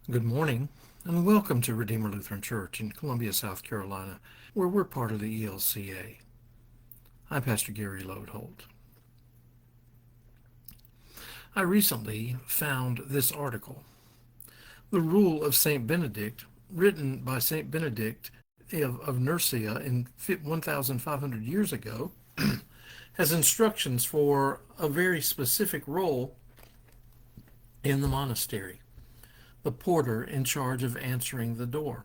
Good morning, and welcome to Redeemer Lutheran Church in Columbia, South Carolina, where we're part of the ELCA. I'm Pastor Gary Lodeholt. I recently found this article, The Rule of St. Benedict, written by St. Benedict of Nursia in 1,500 years ago, has instructions for a very specific role in the monastery, the porter in charge of answering the door.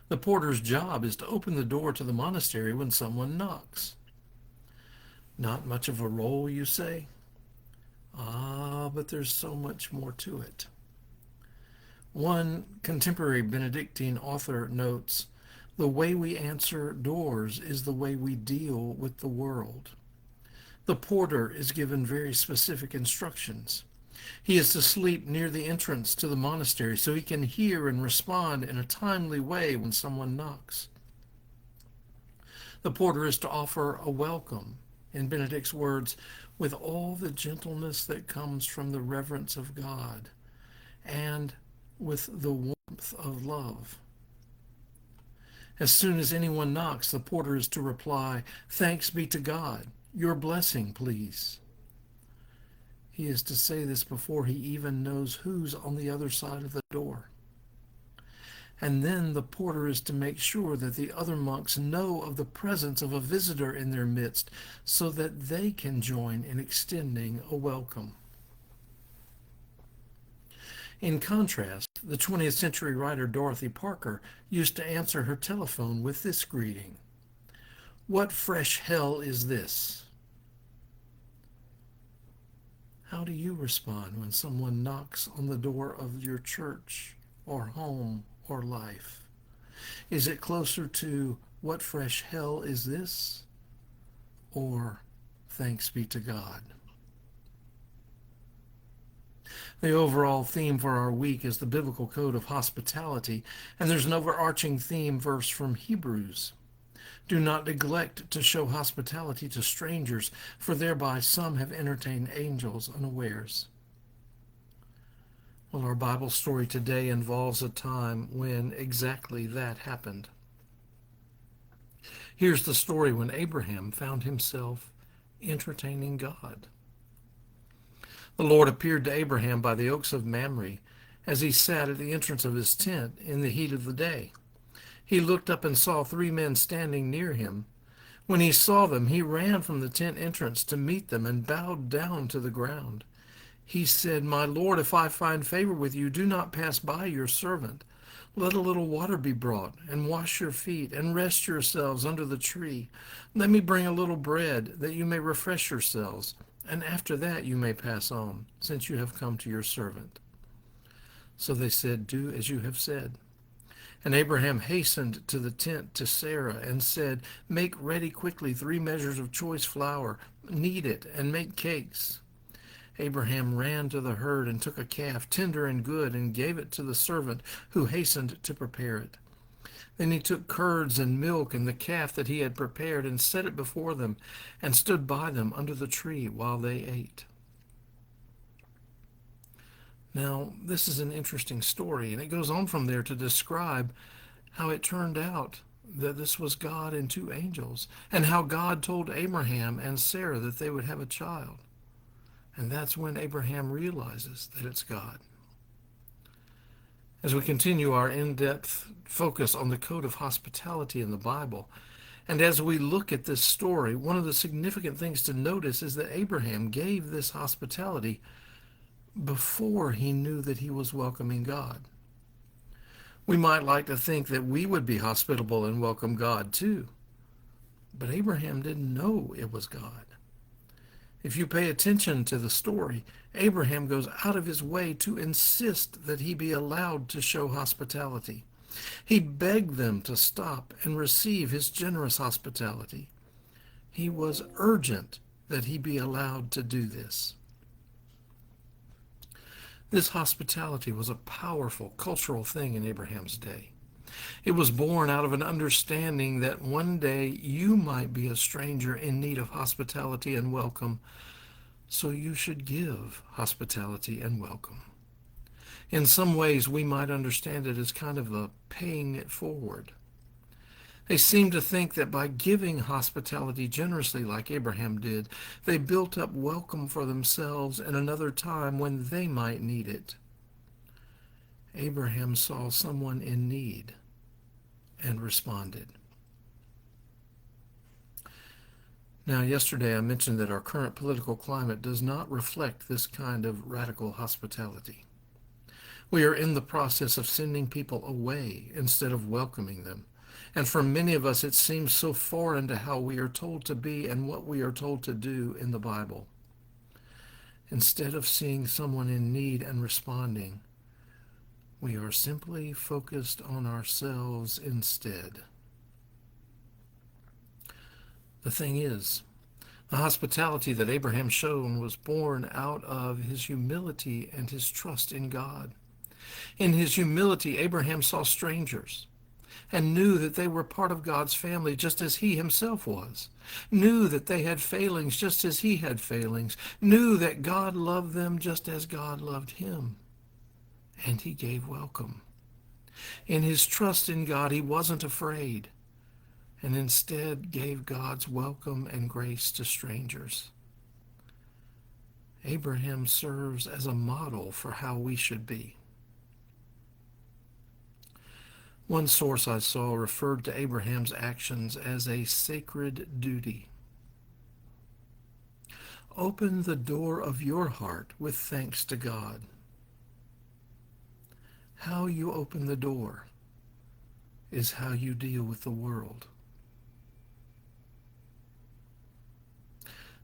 The porter's job is to open the door to the monastery when someone knocks. Not much of a role, you say? But there's so much more to it. One contemporary Benedictine author notes, the way we answer doors is the way we deal with the world. The porter is given very specific instructions. He is to sleep near the entrance to the monastery so he can hear and respond in a timely way when someone knocks. The porter is to offer a welcome, in Benedict's words, with all the gentleness that comes from the reverence of God and with the warmth of love. As soon as anyone knocks, the porter is to reply, "Thanks be to God. Your blessing, please." He is to say this before he even knows who's on the other side of the door. And then the porter is to make sure that the other monks know of the presence of a visitor in their midst so that they can join in extending a welcome. In contrast, the 20th century writer Dorothy Parker used to answer her telephone with this greeting: "What fresh hell is this?" How do you respond when someone knocks on the door of your church or home or life? Is it closer to "What fresh hell is this?" or "Thanks be to God"? The overall theme for our week is the biblical code of hospitality, and there's an overarching theme verse from Hebrews. Do not neglect to show hospitality to strangers, for thereby some have entertained angels unawares. Well, our Bible story today involves a time when exactly that happened. Here's the story when Abraham found himself entertaining God. The Lord appeared to Abraham by the oaks of Mamre as he sat at the entrance of his tent in the heat of the day. He looked up and saw three men standing near him. When he saw them, he ran from the tent entrance to meet them and bowed down to the ground. He said, "My Lord, if I find favor with you, do not pass by your servant. Let a little water be brought, and wash your feet, and rest yourselves under the tree. Let me bring a little bread, that you may refresh yourselves, and after that you may pass on, since you have come to your servant." So they said, "Do as you have said." And Abraham hastened to the tent to Sarah and said, "Make ready quickly 3 measures of choice flour, knead it, and make cakes." Abraham ran to the herd and took a calf, tender and good, and gave it to the servant who hastened to prepare it. Then he took curds and milk and the calf that he had prepared and set it before them and stood by them under the tree while they ate. Now, this is an interesting story, and it goes on from there to describe how it turned out that this was God and 2 angels, and how God told Abraham and Sarah that they would have a child. And that's when Abraham realizes that it's God. As we continue our in-depth focus on the code of hospitality in the Bible, and as we look at this story, one of the significant things to notice is that Abraham gave this hospitality before he knew that he was welcoming God. We might like to think that we would be hospitable and welcome God too, but Abraham didn't know it was God. If you pay attention to the story, Abraham goes out of his way to insist that he be allowed to show hospitality. He begged them to stop and receive his generous hospitality. He was urgent that he be allowed to do this. This hospitality was a powerful cultural thing in Abraham's day. It was born out of an understanding that one day you might be a stranger in need of hospitality and welcome, so you should give hospitality and welcome. In some ways, we might understand it as kind of a paying it forward. They seem to think that by giving hospitality generously like Abraham did, they built up welcome for themselves in another time when they might need it. Abraham saw someone in need and responded. Now, yesterday I mentioned that our current political climate does not reflect this kind of radical hospitality. We are in the process of sending people away instead of welcoming them. And for many of us, it seems so foreign to how we are told to be and what we are told to do in the Bible. Instead of seeing someone in need and responding, we are simply focused on ourselves instead. The thing is, the hospitality that Abraham showed was born out of his humility and his trust in God. In his humility, Abraham saw strangers and knew that they were part of God's family just as he himself was, knew that they had failings just as he had failings, knew that God loved them just as God loved him, and he gave welcome. In his trust in God, he wasn't afraid, and instead gave God's welcome and grace to strangers. Abraham serves as a model for how we should be. One source I saw referred to Abraham's actions as a sacred duty. Open the door of your heart with thanks to God. How you open the door is how you deal with the world.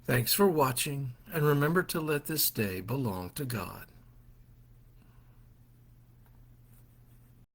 Thanks for watching, and remember to let this day belong to God.